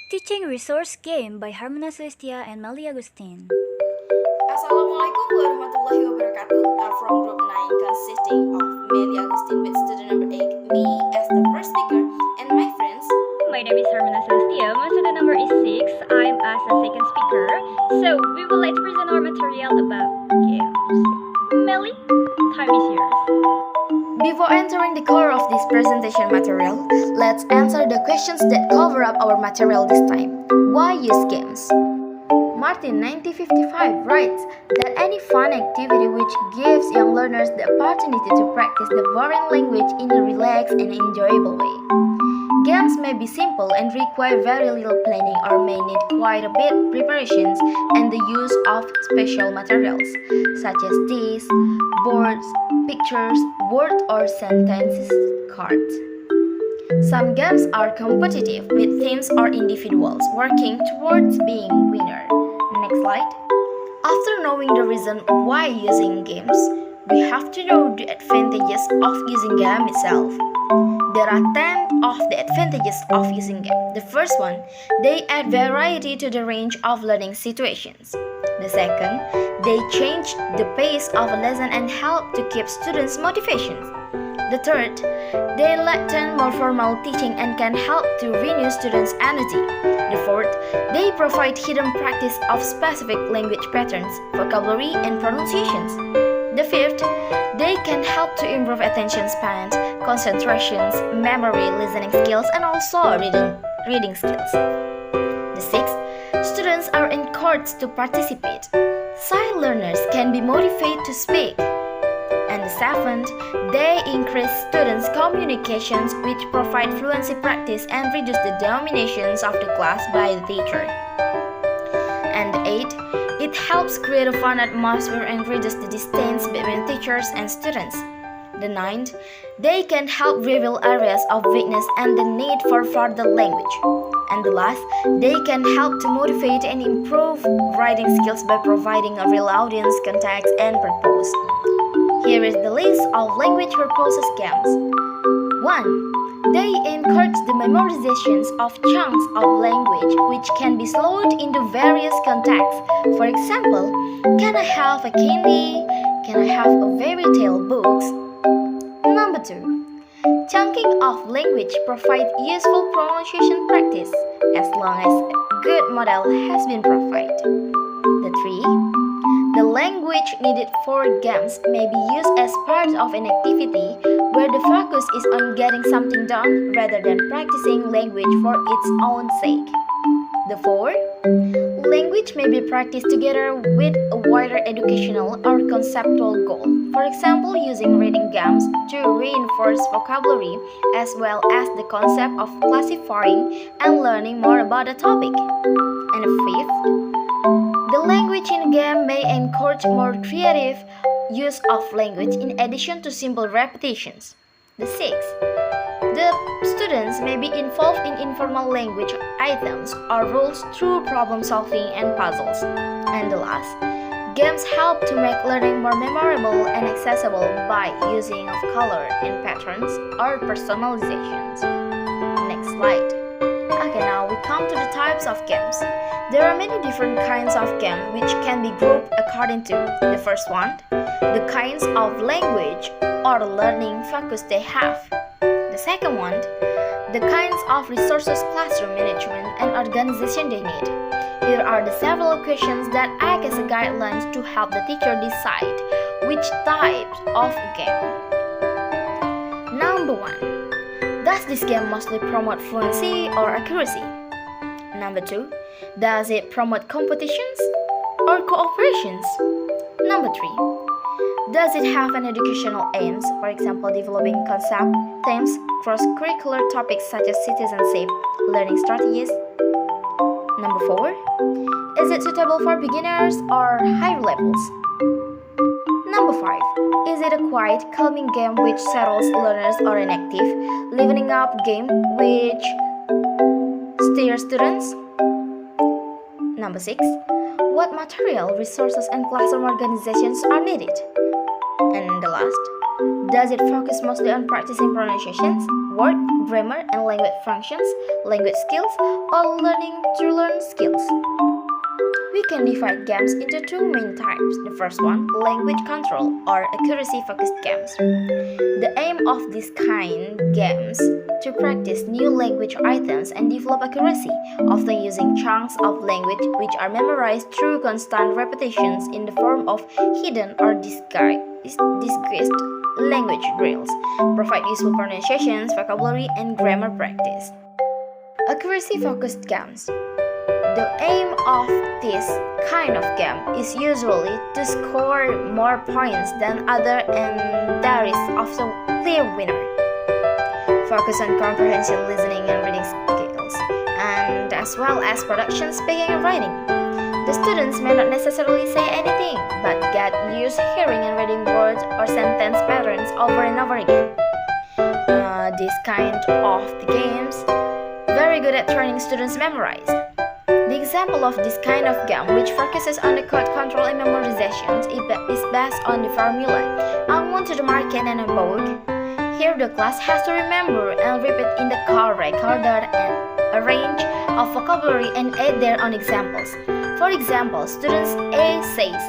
Teaching Resource Game by Harmuna, Sulistia, and Meli Agustin. Assalamualaikum warahmatullahi wabarakatuh. From group 9 consisting of Meli Agustin with student number 8, me as the first speaker, and my friends. My name is Harmuna Sulistia. My student number is 6. I'm as a second speaker. So we would like to present our material about games. Meli, time is yours. Before entering the core of this presentation material, let's answer the questions that cover up our material this time. Why use games? Martin 1955 writes that any fun activity which gives young learners the opportunity to practice the foreign language in a relaxed and enjoyable way. Games may be simple and require very little planning or may need quite a bit preparations and the use of special materials such as these, boards, pictures, word or sentences, cards. Some games are competitive with teams or individuals working towards being winner. Next slide. After knowing the reason why using games, we have to know the advantages of using game itself. There are 10 of the advantages of using game. The first one, they add variety to the range of learning situations. The second, they change the pace of a lesson and help to keep students' motivation. The third, they lighten more formal teaching and can help to renew students' energy. The fourth, they provide hidden practice of specific language patterns, vocabulary, and pronunciations. The fifth, they can help to improve attention span, concentrations, memory, listening skills, and also reading skills. The sixth, students are encouraged to participate. Shy learners can be motivated to speak. And the seventh, they increase students' communications which provide fluency practice and reduce the dominations of the class by the teacher. And the eighth, it helps create a fun atmosphere and reduce the distance between teachers and students. The ninth, they can help reveal areas of weakness and the need for further language. And the last, they can help to motivate and improve writing skills by providing a real audience, context, and purpose. Here is the list of language purposes games. 1. They encourage the memorizations of chunks of language which can be slowed into various contexts. For example, can I have a candy? Can I have a fairy tale books? Number 2. Chunking of language provide useful pronunciation practice as long as a good model has been provided. The 3. The language needed for games may be used as part of an activity where the focus is on getting something done rather than practicing language for its own sake. The 4. Language may be practiced together with a wider educational or conceptual goal. For example, using reading games to reinforce vocabulary as well as the concept of classifying and learning more about a topic. And the 5th, the language in a game may encourage more creative use of language in addition to simple repetitions. The 6th, the students may be involved in informal language items or rules through problem solving and puzzles. And the last, games help to make learning more memorable and accessible by using of color and patterns or personalizations. Next slide. Okay, now we come to the types of games. There are many different kinds of games which can be grouped according to the first one, the kinds of language or learning focus they have. The second one, the kinds of resources, classroom management, and organization they need. Here are the several questions that act as a guidelines to help the teacher decide which type of game. Number 1. Does this game mostly promote fluency or accuracy? Number 2. Does it promote competitions or cooperations? Number 3. Does it have an educational aims, for example, developing concept, themes, cross-curricular topics such as citizenship, learning strategies? Number 4. Is it suitable for beginners or higher levels? Number 5. Is it a quiet, calming game which settles learners or an active, livening up game which steers students? Number 6. What material, resources, and classroom organizations are needed? And the last, does it focus mostly on practicing pronunciations, word, grammar, and language functions, language skills, or learning to learn skills. We can divide games into two main types. The first one, language control or accuracy-focused games. The aim of this kind games to practice new language items and develop accuracy, often using chunks of language which are memorized through constant repetitions in the form of hidden or disguised language drills, provide useful pronunciations, vocabulary, and grammar practice. Accuracy-focused games. The aim of this kind of game is usually to score more points than other, and there is often a clear winner. Focus on comprehension, listening, and reading skills, and as well as production, speaking, and writing. The students may not necessarily say anything, but get used hearing and reading words or sentence patterns over and over again. This kind of the games very good at training students memorize. The example of this kind of game, which focuses on the code control and memorization, is based on the formula I want to the market and a book. Here the class has to remember and repeat in the correct order and a range of vocabulary and add their own examples. For example, students A says,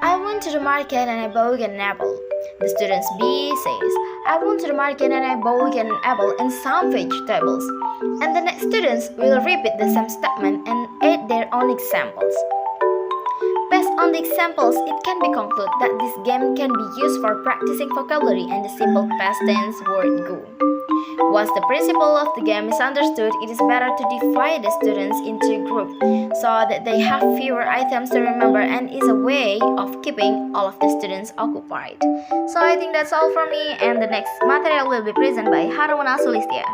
I went to the market and I bought an apple. The students B says, I went to the market and I bought an apple and some vegetables. And the next students will repeat the same statement and add their own examples. Based on the examples, it can be concluded that this game can be used for practicing vocabulary and the simple past tense word go. Once the principle of the game is understood, it is better to divide the students into groups so that they have fewer items to remember and is a way of keeping all of the students occupied. So I think that's all from me, and the next material will be presented by Harmuna Sulistia.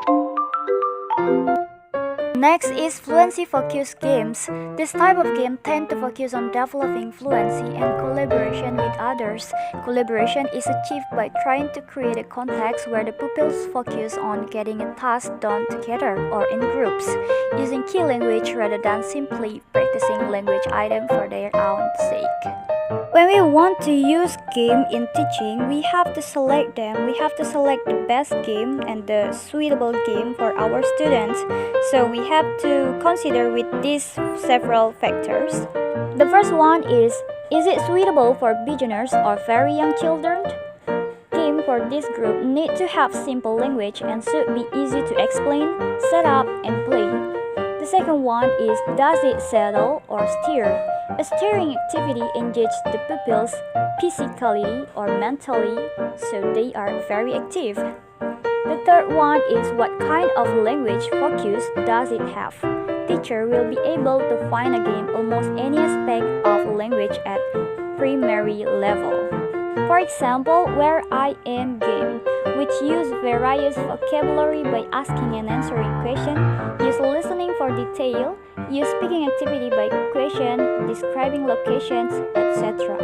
Next is fluency-focused games. This type of game tend to focus on developing fluency and collaboration with others. Collaboration is achieved by trying to create a context where the pupils focus on getting a task done together or in groups, using key language rather than simply practicing language items for their own sake. When we want to use game in teaching, we have to select them. We have to select the best game and the suitable game for our students. So we have to consider with these several factors. The first one is it suitable for beginners or very young children? Game for this group need to have simple language and should be easy to explain, set up, and play. The second one is, does it settle or steer? A steering activity engages the pupils physically or mentally, so they are very active. The third one is, what kind of language focus does it have? Teacher will be able to find a game almost any aspect of language at primary level. For example, Where I Am game, which use various vocabulary by asking and answering questions, use listening for detail, use speaking activity by question, describing locations, etc.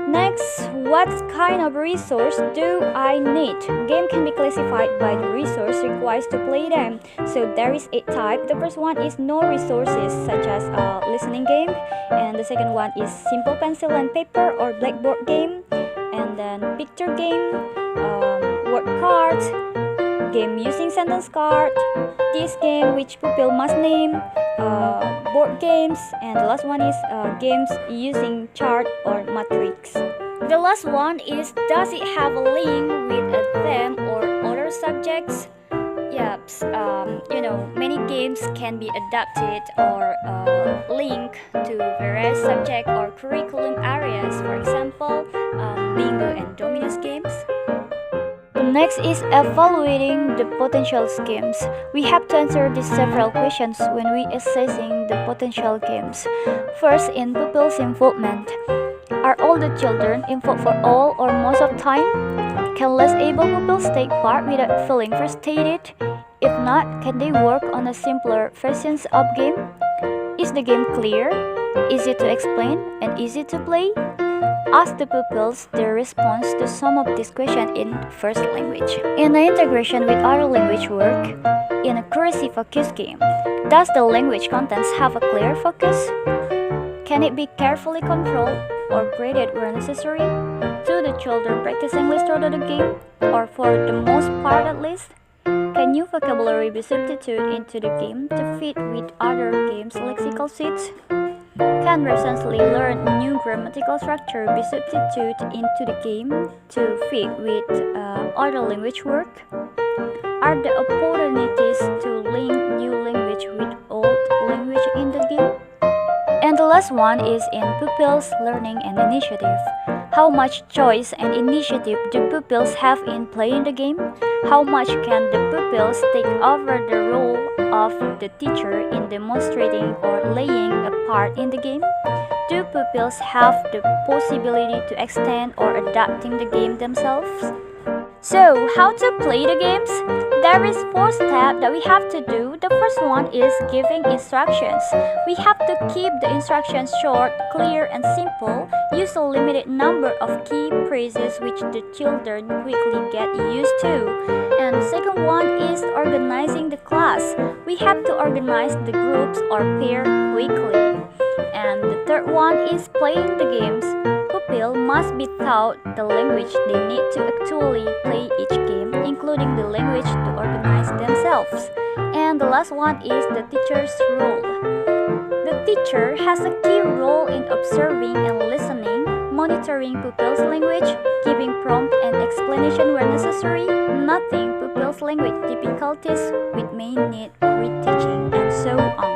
Next, what kind of resource do I need? Game can be classified by the resource required to play them. So there is 8 types. The first one is no resources, such as a listening game, and the second one is simple pencil and paper or blackboard game, and then picture game, word cards, game using sentence card, this game which pupil must name, board games, and the last one is games using chart or matrix. The last one is, does it have a link with a theme or other subjects? Yes, many games can be adapted or linked to various subject or curriculum areas. For example, bingo and dominoes games. Next is evaluating the potential games. We have to answer these several questions when we assessing the potential games. First, in pupils' involvement. Are all the children involved for all or most of time? Can less able pupils take part without feeling frustrated? If not, can they work on a simpler versions of game? Is the game clear, easy to explain, and easy to play? Ask the pupils their response to some of these questions in first language. In the integration with other language work, in a accuracy-focused game, does the language contents have a clear focus? Can it be carefully controlled or graded where necessary? Do the children practice English throughout the game, or for the most part at least? Can Can new vocabulary be substituted into the game to fit with other games' lexical sheets? Can recently learned new grammatical structure be substituted into the game to fit with other language work? Are there opportunities to link new language with old language in the game? And the last one is in pupils' learning and initiative. How much choice and initiative do pupils have in playing the game? How much can the pupils take over the role of the teacher in demonstrating or laying a part in the game? Do pupils have the possibility to extend or adapting the game themselves? So, how to play the games? There is 4 steps that we have to do. The first one is giving instructions. We have to keep the instructions short, clear, and simple. Use a limited number of key phrases which the children quickly get used to. And the second one is organizing the class. We have to organize the groups or pair quickly. And the third one is playing the games. Pupil must be taught the language they need to actually play each game, including the language to organize themselves. And the last one is the teacher's role. The teacher has a key role in observing and listening, monitoring pupils' language, giving prompt and explanation where necessary, noting pupils' language difficulties which may need reteaching, and so on.